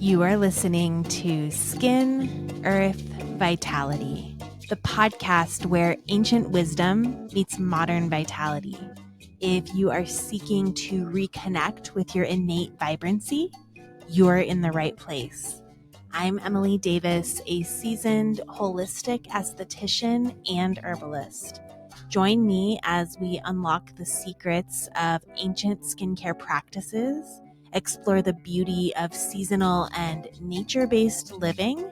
You are listening to Skin, Earth, Vitality, the podcast where ancient wisdom meets modern vitality. If you are seeking to reconnect with your innate vibrancy, you're in the right place. I'm Emily Davis, a seasoned holistic esthetician and herbalist. Join me as we unlock the secrets of ancient skincare practices, explore the beauty of seasonal and nature-based living,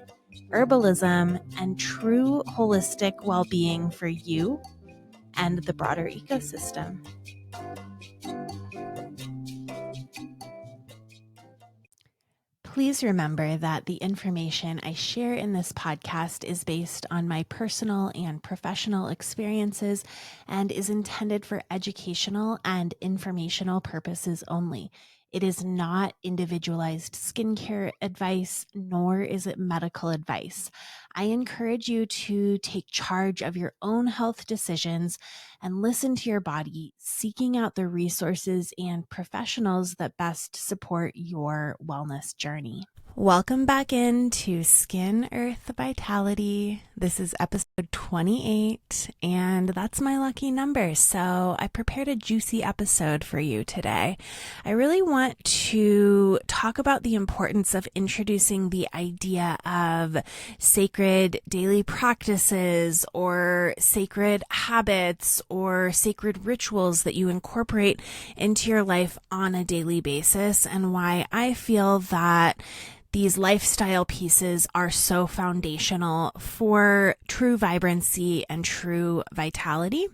herbalism, and true holistic well-being for you and the broader ecosystem. Please remember that the information I share in this podcast is based on my personal and professional experiences and is intended for educational and informational purposes only. It is not individualized skincare advice, nor is it medical advice. I encourage you to take charge of your own health decisions and listen to your body, seeking out the resources and professionals that best support your wellness journey. Welcome back into Skin, Earth, Vitality. This is episode 28, and that's my lucky number. So I prepared a juicy episode for you today. I really want to talk about the importance of introducing the idea of sacred daily practices or sacred habits or sacred rituals that you incorporate into your life on a daily basis, and why I feel that these lifestyle pieces are so foundational for true vibrancy and true vitality.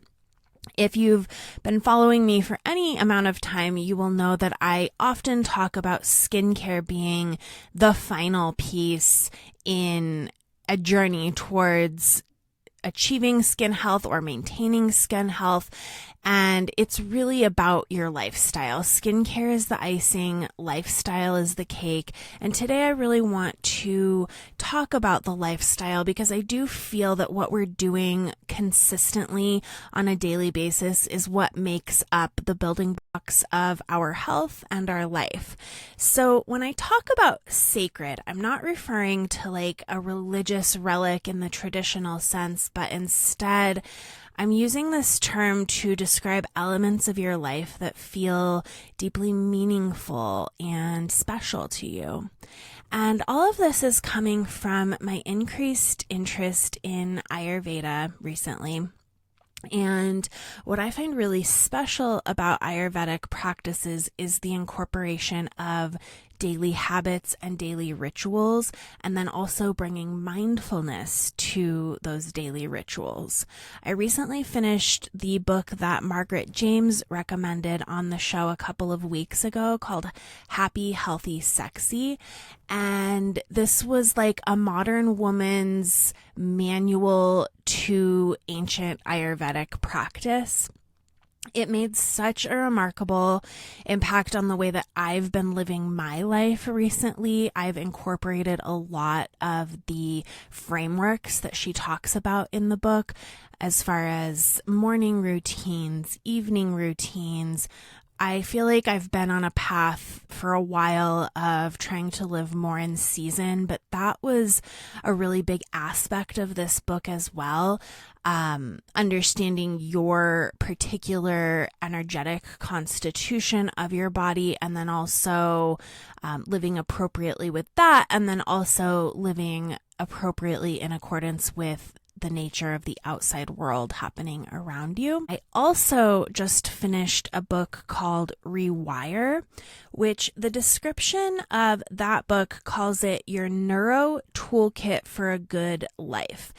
If you've been following me for any amount of time, you will know that I often talk about skincare being the final piece in a journey towards achieving skin health or maintaining skin health. And it's really about your lifestyle. Skincare is the icing, lifestyle is the cake. And today I really want to talk about the lifestyle because I do feel that what we're doing consistently on a daily basis is what makes up the building blocks of our health and our life. So when I talk about sacred, I'm not referring to like a religious relic in the traditional sense, but instead I'm using this term to describe elements of your life that feel deeply meaningful and special to you. And all of this is coming from my increased interest in Ayurveda recently. And what I find really special about Ayurvedic practices is the incorporation of daily habits and daily rituals, and then also bringing mindfulness to those daily rituals. I recently finished the book that Margaret James recommended on the show a couple of weeks ago called Happy, Healthy, Sexy. And this was like a modern woman's manual to ancient Ayurvedic practice. It made such a remarkable impact on the way that I've been living my life recently. I've incorporated a lot of the frameworks that she talks about in the book, as far as morning routines, evening routines. I feel like I've been on a path for a while of trying to live more in season, but that was a really big aspect of this book as well. Understanding your particular energetic constitution of your body, and then also living appropriately with that, and then also living appropriately in accordance with the nature of the outside world happening around you. I also just finished a book called Rewire, which the description of that book calls it your neuro toolkit for a good life.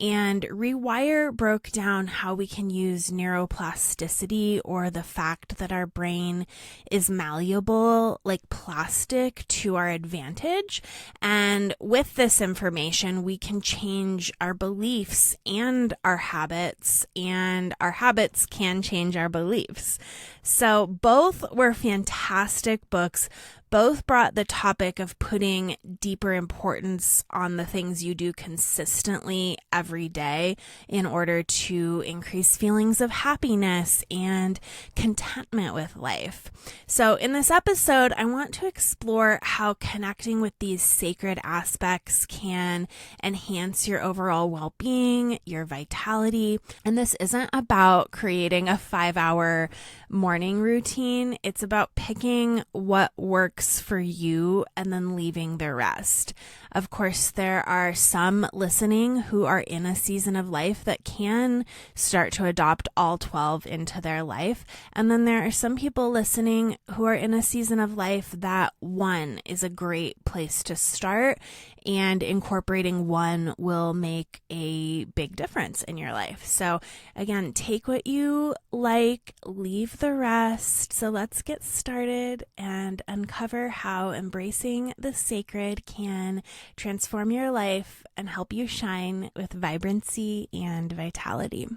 And Rewire broke down how we can use neuroplasticity, or the fact that our brain is malleable like plastic, to our advantage. And with this information, we can change our beliefs and our habits can change our beliefs. So both were fantastic books. both brought the topic of putting deeper importance on the things you do consistently every day in order to increase feelings of happiness and contentment with life. So in this episode, I want to explore how connecting with these sacred aspects can enhance your overall well-being, your vitality. And this isn't about creating a 5-hour morning routine. It's about picking what works for you and then leaving the rest. Of course, there are some listening who are in a season of life that can start to adopt all 12 into their life. And then there are some people listening who are in a season of life that one is a great place to start, and incorporating one will make a big difference in your life. So again, take what you like, leave the rest. So let's get started and uncover how embracing the sacred can transform your life and help you shine with vibrancy and vitality.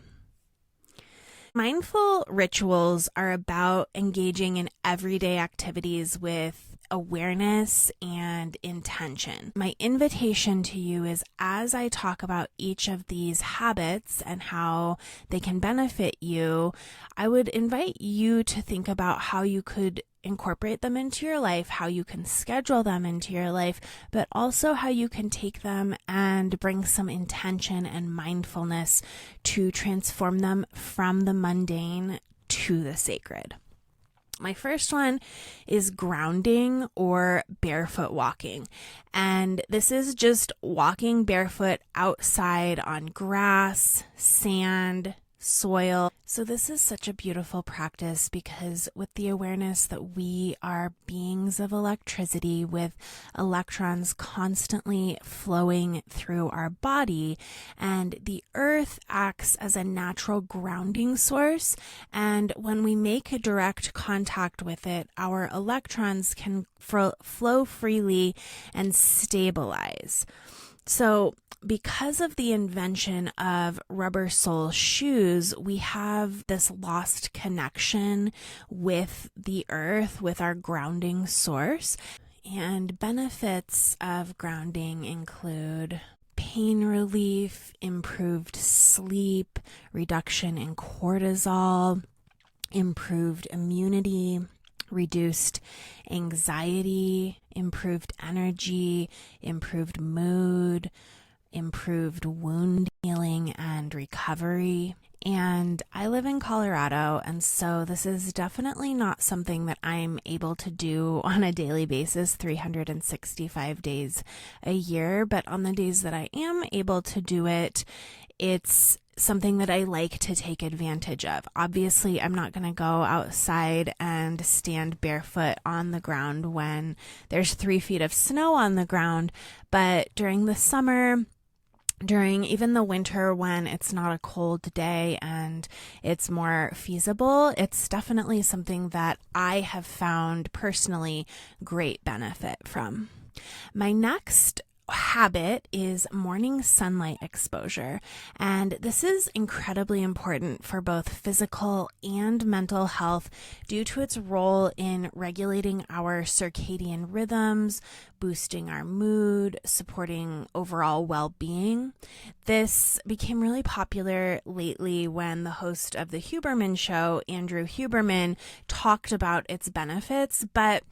Mindful rituals are about engaging in everyday activities with awareness and intention. My invitation to you is, as I talk about each of these habits and how they can benefit you, I would invite you to think about how you could incorporate them into your life, how you can schedule them into your life, but also how you can take them and bring some intention and mindfulness to transform them from the mundane to the sacred. My first one is grounding or barefoot walking. And this is just walking barefoot outside on grass, sand, soil. So this is such a beautiful practice because with the awareness that we are beings of electricity with electrons constantly flowing through our body, and the earth acts as a natural grounding source, and when we make a direct contact with it, our electrons can flow freely and stabilize. So because of the invention of rubber sole shoes, we have this lost connection with the earth, with our grounding source. And benefits of grounding include pain relief, improved sleep, reduction in cortisol, improved immunity, reduced anxiety, improved energy, improved mood, improved wound healing and recovery. And I live in Colorado, and so this is definitely not something that I'm able to do on a daily basis, 365 days a year. But on the days that I am able to do it, it's something that I like to take advantage of. Obviously, I'm not going to go outside and stand barefoot on the ground when there's 3 feet of snow on the ground, but during the summer, during even the winter when it's not a cold day and it's more feasible, it's definitely something that I have found personally great benefit from. My next habit is morning sunlight exposure, and this is incredibly important for both physical and mental health due to its role in regulating our circadian rhythms, boosting our mood, supporting overall well-being. This became really popular lately when the host of the Huberman Show, Andrew Huberman, talked about its benefits, but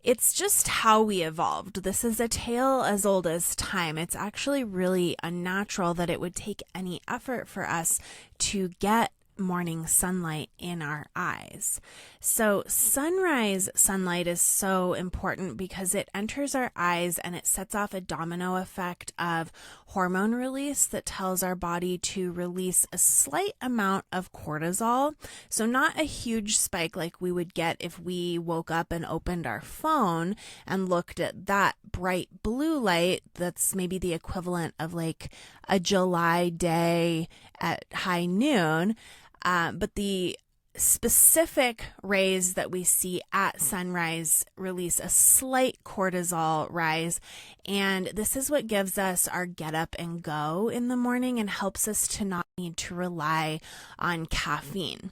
it's just how we evolved. This is a tale as old as time. It's actually really unnatural that it would take any effort for us to get morning sunlight in our eyes. So sunrise sunlight is so important because it enters our eyes and it sets off a domino effect of hormone release that tells our body to release a slight amount of cortisol. So not a huge spike like we would get if we woke up and opened our phone and looked at that bright blue light that's maybe the equivalent of like a July day at high noon. But the specific rays that we see at sunrise release a slight cortisol rise, and this is what gives us our get up and go in the morning and helps us to not need to rely on caffeine.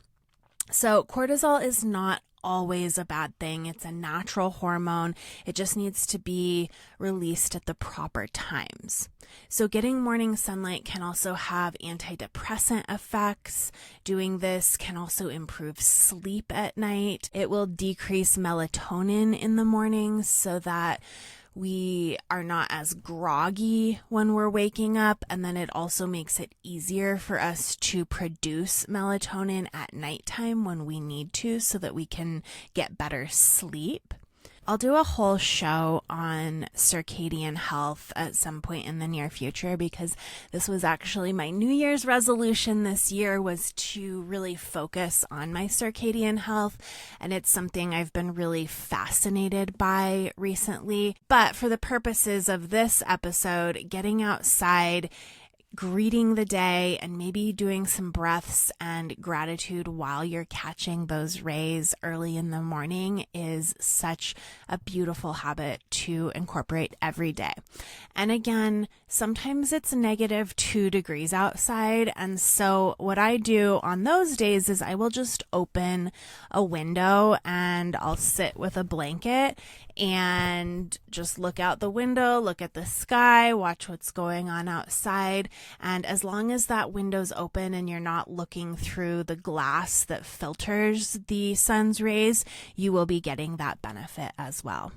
So cortisol is not always a bad thing. It's a natural hormone. It just needs to be released at the proper times. So getting morning sunlight can also have antidepressant effects. Doing this can also improve sleep at night. It will decrease melatonin in the morning so that we are not as groggy when we're waking up, and then it also makes it easier for us to produce melatonin at nighttime when we need to so that we can get better sleep. I'll do a whole show on circadian health at some point in the near future, because this was actually my New Year's resolution this year, was to really focus on my circadian health, and it's something I've been really fascinated by recently. But for the purposes of this episode, getting outside, greeting the day, and maybe doing some breaths and gratitude while you're catching those rays early in the morning is such a beautiful habit to incorporate every day. And again, sometimes it's -2 degrees outside, and so what I do on those days is I will just open a window and I'll sit with a blanket and just look out the window, look at the sky, watch what's going on outside. And as long as that window's open and you're not looking through the glass that filters the sun's rays, you will be getting that benefit as well.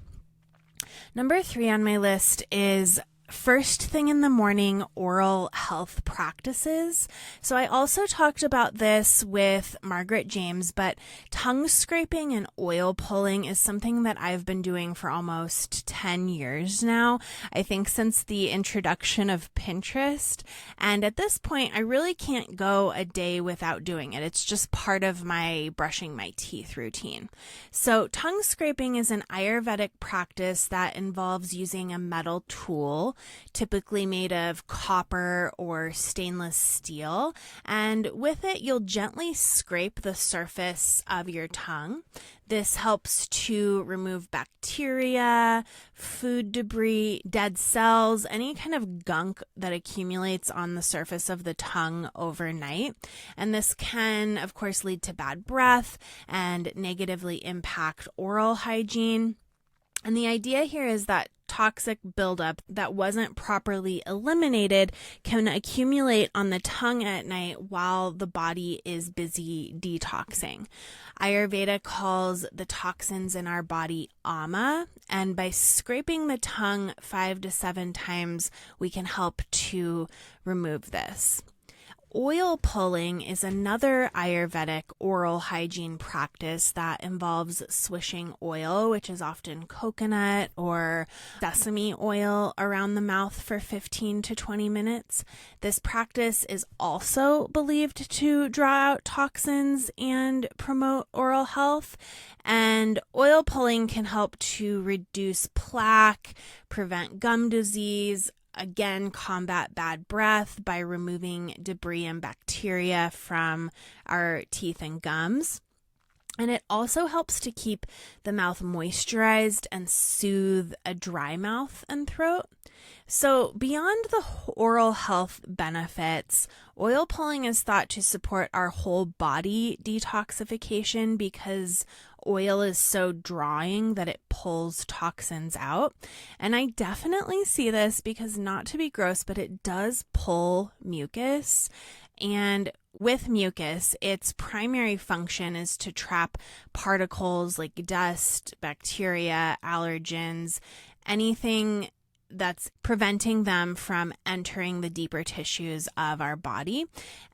Number 3 on my list is first thing in the morning, oral health practices. So I also talked about this with Margaret James, but tongue scraping and oil pulling is something that I've been doing for almost 10 years now. I think since the introduction of Pinterest. And at this point, I really can't go a day without doing it. It's just part of my brushing my teeth routine. So tongue scraping is an Ayurvedic practice that involves using a metal tool, typically made of copper or stainless steel, and with it you'll gently scrape the surface of your tongue. This helps to remove bacteria, food debris, dead cells, any kind of gunk that accumulates on the surface of the tongue overnight. And this can, of course, lead to bad breath and negatively impact oral hygiene. And the idea here is that toxic buildup that wasn't properly eliminated can accumulate on the tongue at night while the body is busy detoxing. Ayurveda calls the toxins in our body ama, and by scraping the tongue 5 to 7 times, we can help to remove this. Oil pulling is another Ayurvedic oral hygiene practice that involves swishing oil, which is often coconut or sesame oil, around the mouth for 15 to 20 minutes. This practice is also believed to draw out toxins and promote oral health. And oil pulling can help to reduce plaque, prevent gum disease, again, combat bad breath by removing debris and bacteria from our teeth and gums. And it also helps to keep the mouth moisturized and soothe a dry mouth and throat. So beyond the oral health benefits, oil pulling is thought to support our whole body detoxification because oil is so drawing that it pulls toxins out. And I definitely see this because, not to be gross, but it does pull mucus. And with mucus, its primary function is to trap particles like dust, bacteria, allergens, anything that's preventing them from entering the deeper tissues of our body.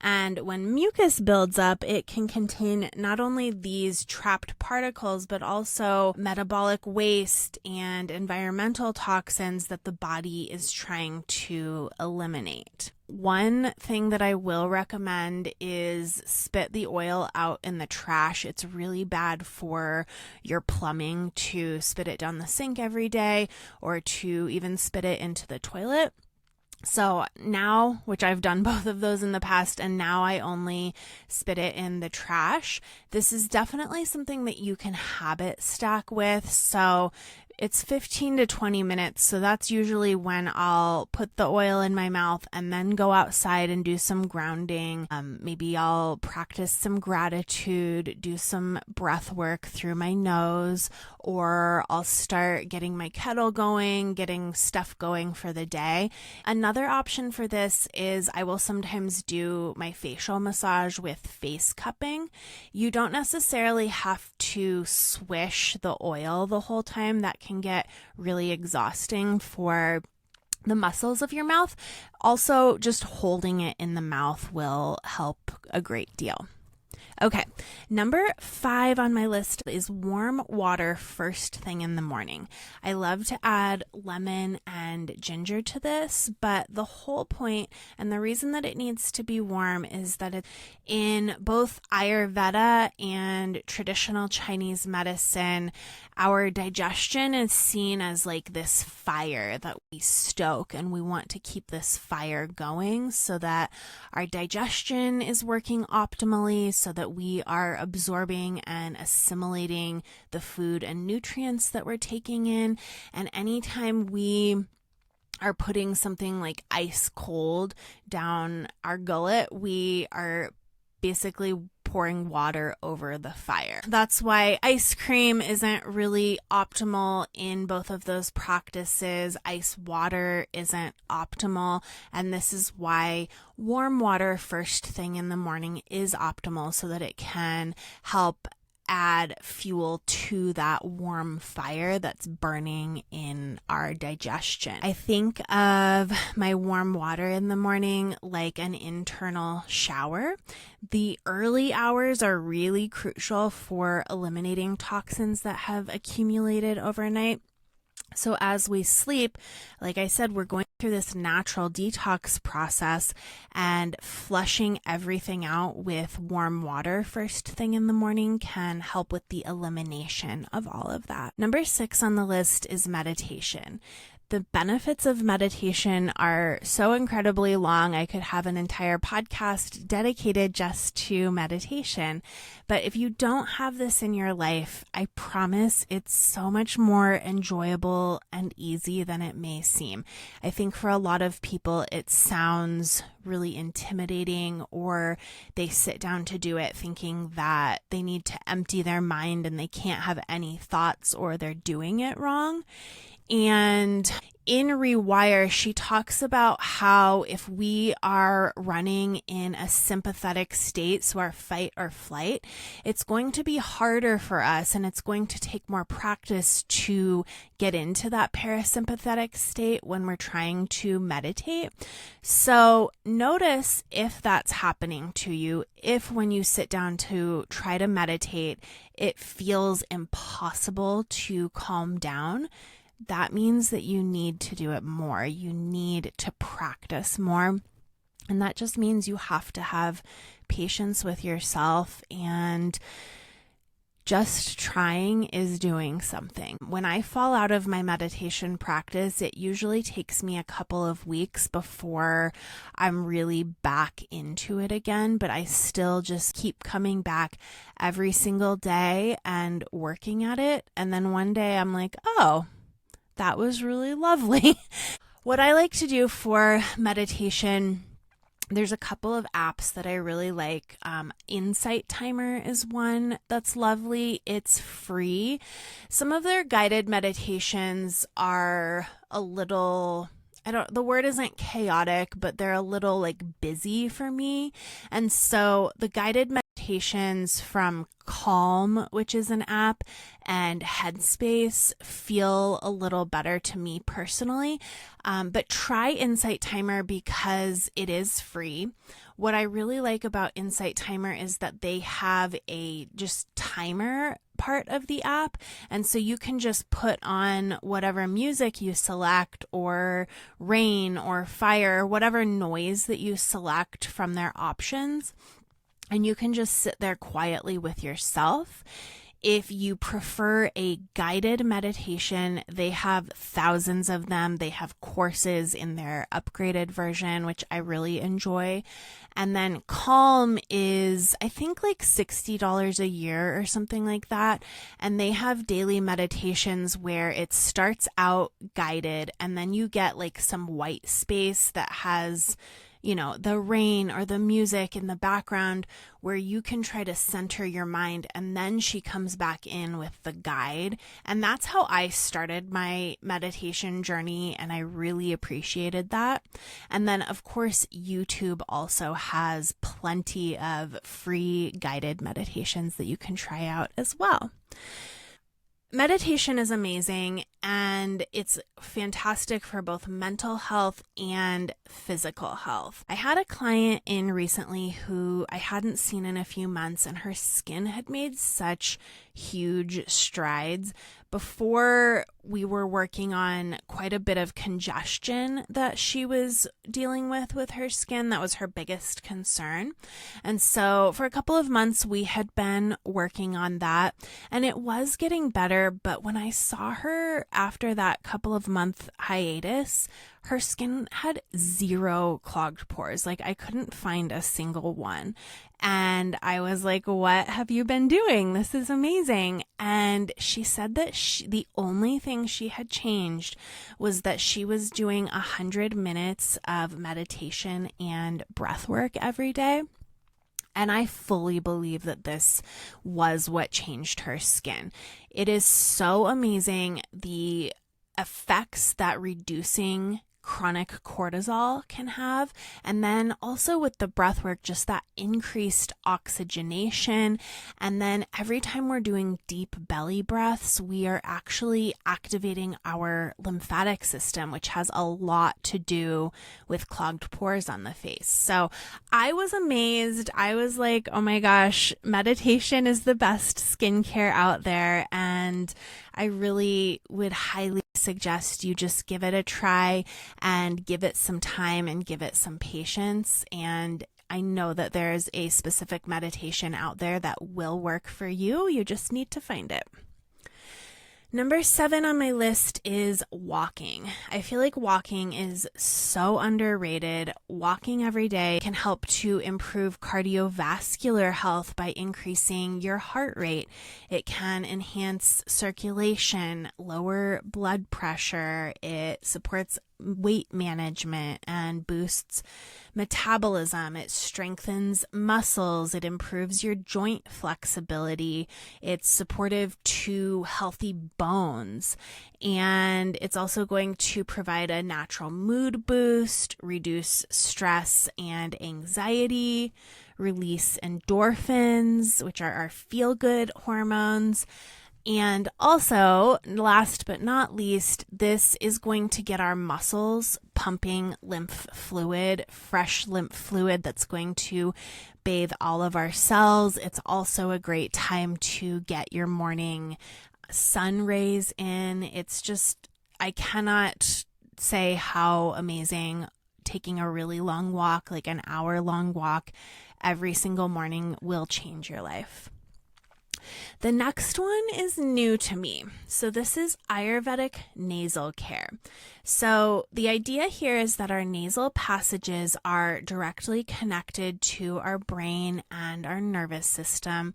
And when mucus builds up, it can contain not only these trapped particles, but also metabolic waste and environmental toxins that the body is trying to eliminate. One thing that I will recommend is spit the oil out in the trash. It's really bad for your plumbing to spit it down the sink every day or to even spit it into the toilet. So now, which I've done both of those in the past, and now I only spit it in the trash. This is definitely something that you can habit stack with. So it's 15 to 20 minutes. So that's usually when I'll put the oil in my mouth and then go outside and do some grounding. Maybe I'll practice some gratitude, do some breath work through my nose, or I'll start getting my kettle going, getting stuff going for the day. Another option for this is I will sometimes do my facial massage with face cupping. You don't necessarily have to swish the oil the whole time. That can get really exhausting for the muscles of your mouth. Also, just holding it in the mouth will help a great deal. Okay, number 5 on my list is warm water first thing in the morning. I love to add lemon and ginger to this, but the whole point and the reason that it needs to be warm is that in both Ayurveda and traditional Chinese medicine, our digestion is seen as like this fire that we stoke, and we want to keep this fire going so that our digestion is working optimally, so that we are absorbing and assimilating the food and nutrients that we're taking in. And anytime we are putting something like ice cold down our gullet, we are basically pouring water over the fire. That's why ice cream isn't really optimal in both of those practices. Ice water isn't optimal, and this is why warm water first thing in the morning is optimal, so that it can help add fuel to that warm fire that's burning in our digestion. I think of my warm water in the morning like an internal shower. The early hours are really crucial for eliminating toxins that have accumulated overnight. So as we sleep, like I said, we're going through this natural detox process, and flushing everything out with warm water first thing in the morning can help with the elimination of all of that. Number 6 on the list is meditation. The benefits of meditation are so incredibly long. I could have an entire podcast dedicated just to meditation. But if you don't have this in your life, I promise it's so much more enjoyable and easy than it may seem. I think for a lot of people, it sounds really intimidating, or they sit down to do it thinking that they need to empty their mind and they can't have any thoughts, or they're doing it wrong. And in Rewire, she talks about how if we are running in a sympathetic state, so our fight or flight, it's going to be harder for us, and it's going to take more practice to get into that parasympathetic state when we're trying to meditate. So notice if that's happening to you. If when you sit down to try to meditate, it feels impossible to calm down, that means that you need to do it more. You need to practice more. And that just means you have to have patience with yourself, and just trying is doing something. When I fall out of my meditation practice, it usually takes me a couple of weeks before I'm really back into it again, but I still just keep coming back every single day and working at it. And then one day I'm like, oh, that was really lovely. What I like to do for meditation, there's a couple of apps that I really like. Insight Timer is one that's lovely. It's free. Some of their guided meditations are a little, the word isn't chaotic, but they're a little like busy for me. And so the guided meditations from Calm, which is an app, and Headspace feel a little better to me personally. But try Insight Timer because it is free. What I really like about Insight Timer is that they have a just timer part of the app. And so you can just put on whatever music you select, or rain or fire, whatever noise that you select from their options. And you can just sit there quietly with yourself. If you prefer a guided meditation, they have thousands of them. They have courses in their upgraded version, which I really enjoy. And then Calm is, I think, like $60 a year or something like that. And they have daily meditations where it starts out guided, and then you get like some white space that has, the rain or the music in the background where you can try to center your mind, and then she comes back in with the guide. And that's how I started my meditation journey, and I really appreciated that. And then, of course, YouTube also has plenty of free guided meditations that you can try out as well. Meditation is amazing, and it's fantastic for both mental health and physical health. I had a client in recently who I hadn't seen in a few months, and her skin had made such huge strides. Before, we were working on quite a bit of congestion that she was dealing with her skin. That was her biggest concern. And so for a couple of months, we had been working on that, and it was getting better. But when I saw her after that couple of month hiatus, her skin had 0 clogged pores. Like, I couldn't find a single one. And I was like, what have you been doing? This is amazing. And she said that the only thing she had changed was that she was doing 100 minutes of meditation and breath work every day. And I fully believe that this was what changed her skin. It is so amazing the effects that reducing chronic cortisol can have. And then also with the breath work, just that increased oxygenation. And then every time we're doing deep belly breaths, we are actually activating our lymphatic system, which has a lot to do with clogged pores on the face. So I was amazed. I was like, oh my gosh, meditation is the best skincare out there. And I really would highly suggest you just give it a try and give it some time and give it some patience. And I know that there's a specific meditation out there that will work for you. You just need to find it. Number 7 on my list is walking. I feel like walking is so underrated. Walking every day can help to improve cardiovascular health by increasing your heart rate. It can enhance circulation, lower blood pressure. It supports weight management and boosts metabolism. It strengthens muscles. It improves your joint flexibility. It's supportive to healthy bones. And it's also going to provide a natural mood boost, reduce stress and anxiety, release endorphins, which are our feel-good hormones. And also, last but not least, this is going to get our muscles pumping lymph fluid, fresh lymph fluid that's going to bathe all of our cells. It's also a great time to get your morning sun rays in. It's just, I cannot say how amazing taking a really long walk, like an hour-long walk every single morning, will change your life. The next one is new to me. So this is Ayurvedic nasal care. So the idea here is that our nasal passages are directly connected to our brain and our nervous system.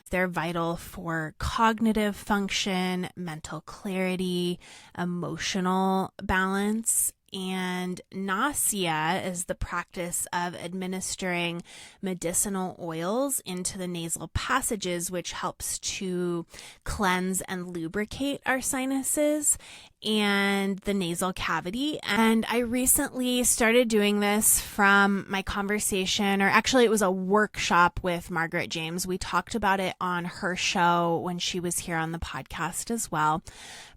They're vital for cognitive function, mental clarity, emotional balance. And nasya is the practice of administering medicinal oils into the nasal passages, which helps to cleanse and lubricate our sinuses and the nasal cavity. And I recently started doing this from my conversation, or actually it was a workshop with Margaret James. We talked about it on her show when she was here on the podcast as well.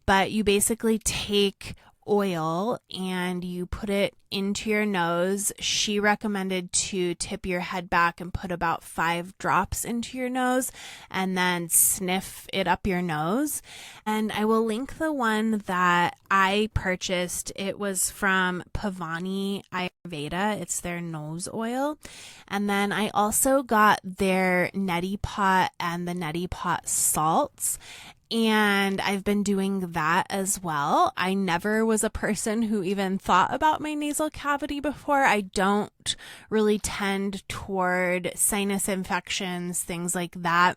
But you basically take oil and you put it into your nose. She recommended to tip your head back and put about 5 drops into your nose and then sniff it up your nose. And I will link the one that I purchased. It was from Pavani Ayurveda. It's their nose oil. And then I also got their neti pot and the neti pot salts. And I've been doing that as well. I never was a person who even thought about my nasal cavity before. I don't really tend toward sinus infections, things like that.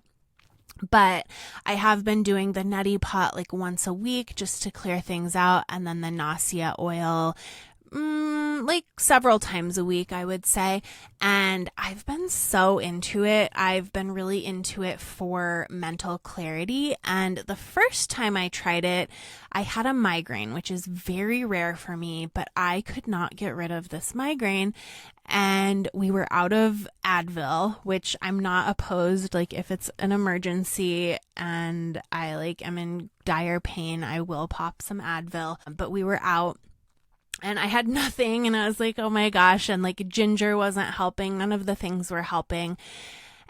But I have been doing the neti pot like once a week just to clear things out. And then the nasal oil like several times a week, I would say. And I've been so into it. I've been really into it for mental clarity. And the first time I tried it, I had a migraine, which is very rare for me, but I could not get rid of this migraine. And we were out of Advil, which I'm not opposed. Like if it's an emergency and I am in dire pain, I will pop some Advil. But we were out. And I had nothing, and I was like, oh my gosh, and ginger wasn't helping. None of the things were helping.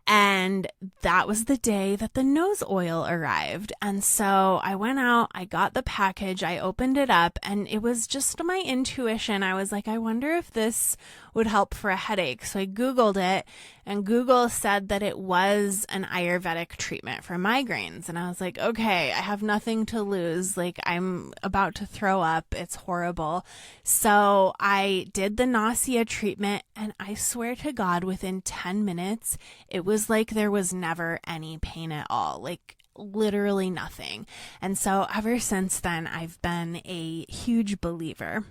And that was the day that the nose oil arrived. And so I went out, I got the package, I opened it up, and it was just my intuition. I was like, I wonder if this would help for a headache. So I Googled it, and Google said that it was an Ayurvedic treatment for migraines. And I was like, okay, I have nothing to lose. I'm about to throw up. It's horrible. So I did the nausea treatment, and I swear to God, within 10 minutes, it was like there was never any pain at all. Literally nothing. And so ever since then, I've been a huge believer.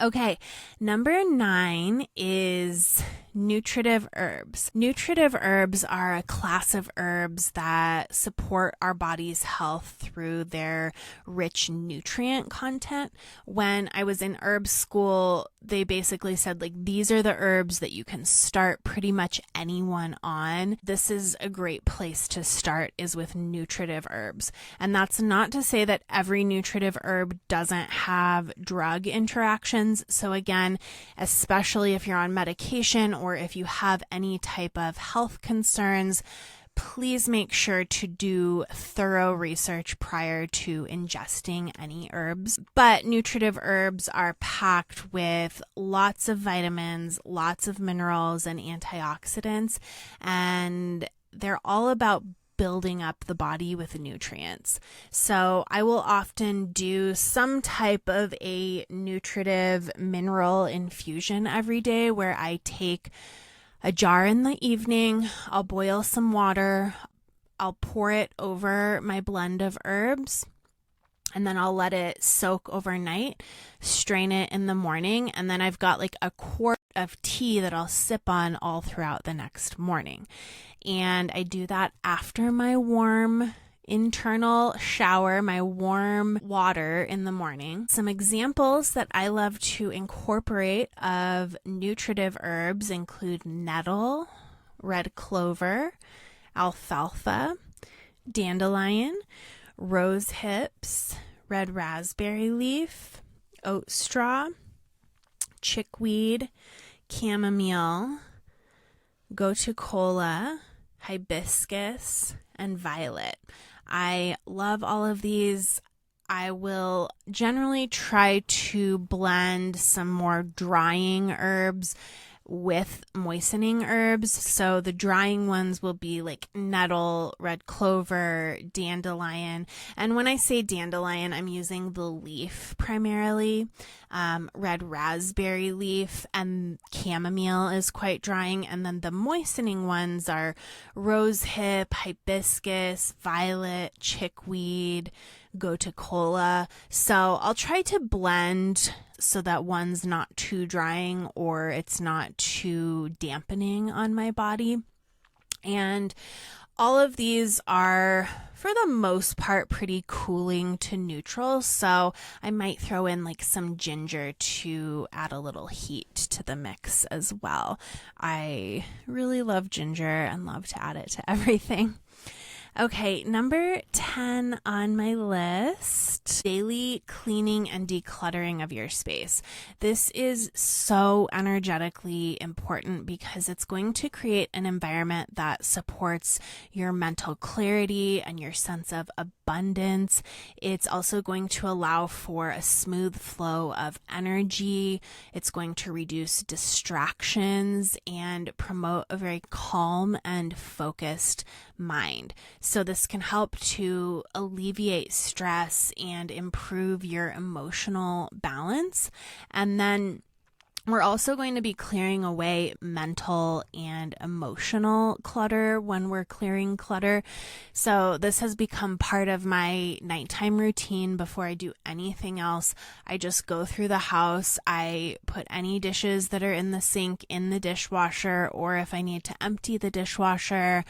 Okay, number 9 is nutritive herbs. Nutritive herbs are a class of herbs that support our body's health through their rich nutrient content. When I was in herb school, they basically said these are the herbs that you can start pretty much anyone on. This is a great place to start, is with nutritive herbs. And that's not to say that every nutritive herb doesn't have drug interactions. So again, especially if you're on medication or if you have any type of health concerns, please make sure to do thorough research prior to ingesting any herbs. But nutritive herbs are packed with lots of vitamins, lots of minerals, and antioxidants, and they're all about building up the body with nutrients. So I will often do some type of a nutritive mineral infusion every day where I take a jar in the evening, I'll boil some water, I'll pour it over my blend of herbs, and then I'll let it soak overnight, strain it in the morning, and then I've got a quart of tea that I'll sip on all throughout the next morning. And I do that after my warm internal shower, my warm water in the morning. Some examples that I love to incorporate of nutritive herbs include nettle, red clover, alfalfa, dandelion, rose hips, red raspberry leaf, oat straw, chickweed, chamomile, gotu kola, hibiscus, and violet. I love all of these. I will generally try to blend some more drying herbs with moistening herbs. So the drying ones will be nettle, red clover, dandelion. And when I say dandelion, I'm using the leaf primarily. Red raspberry leaf and chamomile is quite drying. And then the moistening ones are rose hip, hibiscus, violet, chickweed, gotu kola. So I'll try to blend so that one's not too drying or it's not too dampening on my body. And all of these are, for the most part, pretty cooling to neutral. So I might throw in some ginger to add a little heat to the mix as well. I really love ginger and love to add it to everything. Okay, number 10 on my list, daily cleaning and decluttering of your space. This is so energetically important because it's going to create an environment that supports your mental clarity and your sense of abundance. It's also going to allow for a smooth flow of energy. It's going to reduce distractions and promote a very calm and focused mind. So this can help to alleviate stress and improve your emotional balance. And then we're also going to be clearing away mental and emotional clutter when we're clearing clutter. So this has become part of my nighttime routine. Before I do anything else, I just go through the house. I put any dishes that are in the sink in the dishwasher, or if I need to empty the dishwasher,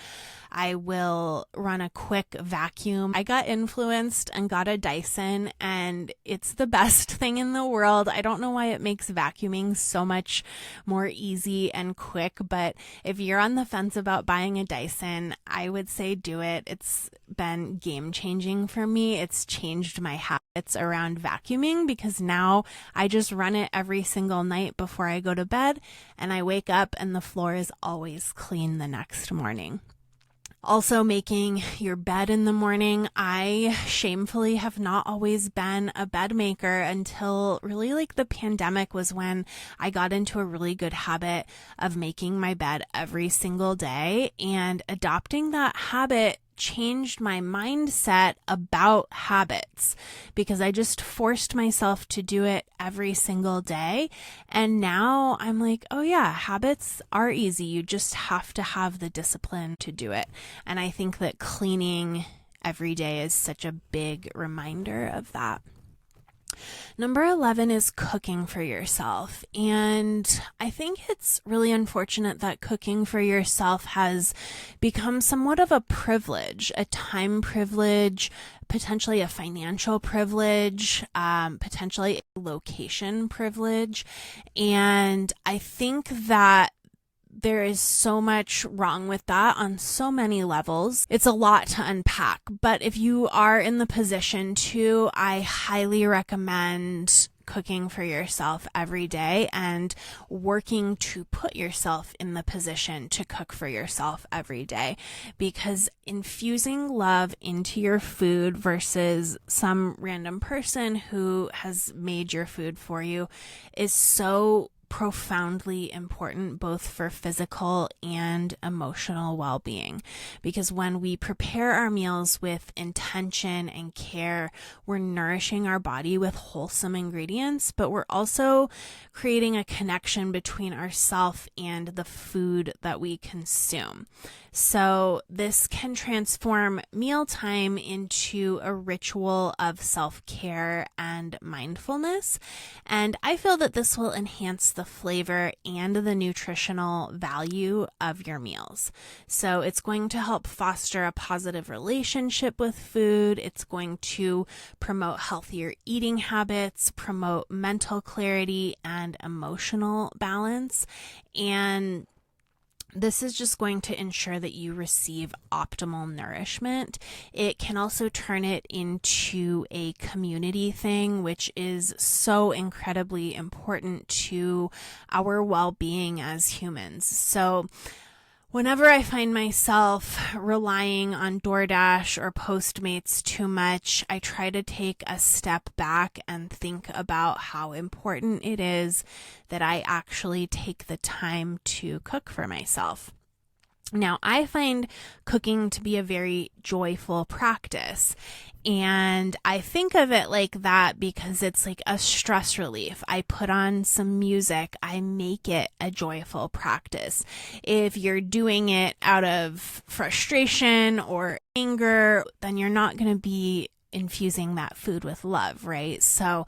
I will run a quick vacuum. I got influenced and got a Dyson, and it's the best thing in the world. I don't know why it makes vacuuming so much more easy and quick, but if you're on the fence about buying a Dyson, I would say do it. It's been game changing for me. It's changed my habits around vacuuming because now I just run it every single night before I go to bed, and I wake up and the floor is always clean the next morning. Also, making your bed in the morning. I shamefully have not always been a bed maker until really like the pandemic was when I got into a really good habit of making my bed every single day, and adopting that habit changed my mindset about habits because I just forced myself to do it every single day. And now I'm like, oh yeah, habits are easy. You just have to have the discipline to do it. And I think that cleaning every day is such a big reminder of that. Number 11 is cooking for yourself. And I think it's really unfortunate that cooking for yourself has become somewhat of a privilege, a time privilege, potentially a financial privilege, potentially a location privilege. And I think that there is so much wrong with that on so many levels. It's a lot to unpack, but if you are in the position to, I highly recommend cooking for yourself every day and working to put yourself in the position to cook for yourself every day, because infusing love into your food versus some random person who has made your food for you is so profoundly important, both for physical and emotional well-being. Because when we prepare our meals with intention and care, we're nourishing our body with wholesome ingredients, but we're also creating a connection between ourselves and the food that we consume. So this can transform mealtime into a ritual of self-care and mindfulness. And I feel that this will enhance the flavor and the nutritional value of your meals. So it's going to help foster a positive relationship with food. It's going to promote healthier eating habits, promote mental clarity and emotional balance. And this is just going to ensure that you receive optimal nourishment. It can also turn it into a community thing, which is so incredibly important to our well-being as humans. So whenever I find myself relying on DoorDash or Postmates too much, I try to take a step back and think about how important it is that I actually take the time to cook for myself. Now, I find cooking to be a very joyful practice, and I think of it like that because it's like a stress relief. I put on some music, I make it a joyful practice. If you're doing it out of frustration or anger, then you're not going to be infusing that food with love, right? So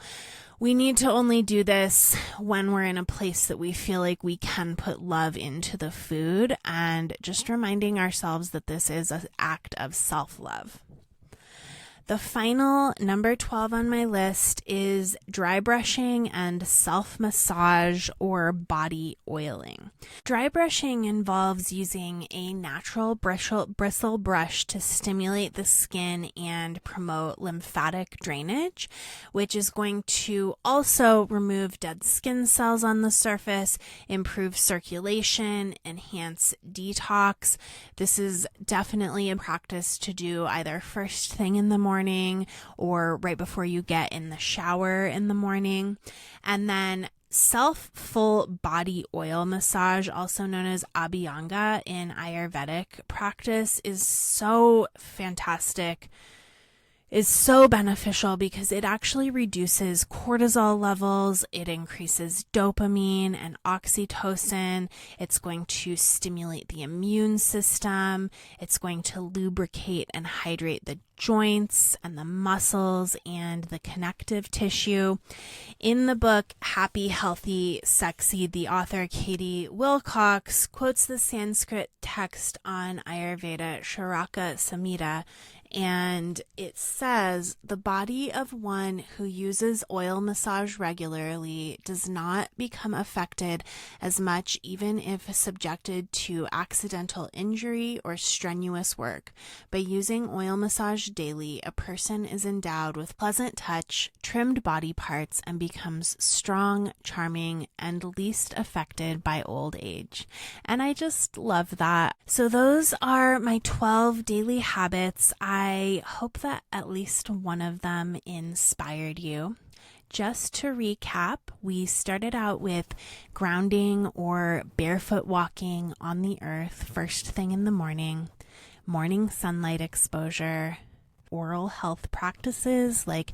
we need to only do this when we're in a place that we feel like we can put love into the food, and just reminding ourselves that this is an act of self-love. The final number 12 on my list is dry brushing and self-massage or body oiling. Dry brushing involves using a natural bristle brush to stimulate the skin and promote lymphatic drainage, which is going to also remove dead skin cells on the surface, improve circulation, enhance detox. This is definitely a practice to do either first thing in the morning or right before you get in the shower in the morning. And then full body oil massage, also known as Abhyanga in Ayurvedic practice, is so fantastic, is so beneficial because it actually reduces cortisol levels, it increases dopamine and oxytocin, it's going to stimulate the immune system, it's going to lubricate and hydrate the joints and the muscles and the connective tissue. In the book Happy, Healthy, Sexy, the author Katie Wilcox quotes the Sanskrit text on Ayurveda, Sharaka Samhita, and it says, the body of one who uses oil massage regularly does not become affected as much even if subjected to accidental injury or strenuous work. By using oil massage daily, a person is endowed with pleasant touch, trimmed body parts, and becomes strong, charming, and least affected by old age. And I just love that. So those are my 12 daily habits. I hope that at least one of them inspired you. Just to recap, we started out with grounding or barefoot walking on the earth first thing in the morning sunlight exposure, oral health practices like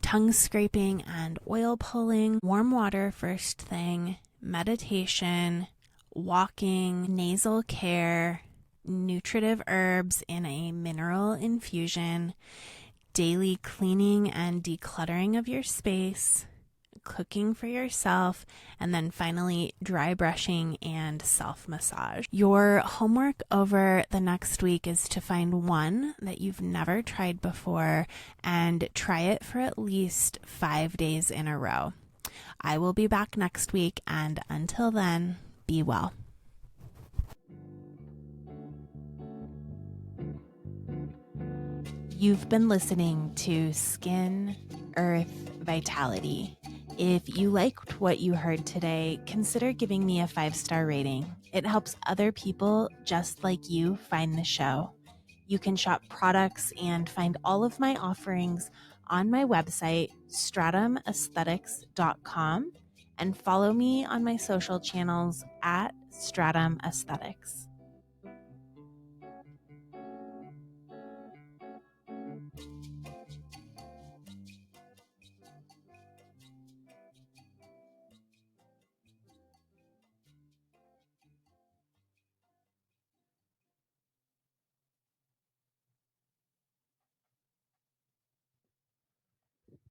tongue scraping and oil pulling, warm water first thing, meditation, walking, nasal care, nutritive herbs in a mineral infusion, daily cleaning and decluttering of your space, cooking for yourself, and then finally dry brushing and self-massage. Your homework over the next week is to find one that you've never tried before and try it for at least 5 days in a row. I will be back next week, and until then, be well. You've been listening to Skin, Earth, Vitality. If you liked what you heard today, consider giving me a 5-star rating. It helps other people just like you find the show. You can shop products and find all of my offerings on my website, stratumaesthetics.com, and follow me on my social channels at Stratum Aesthetics.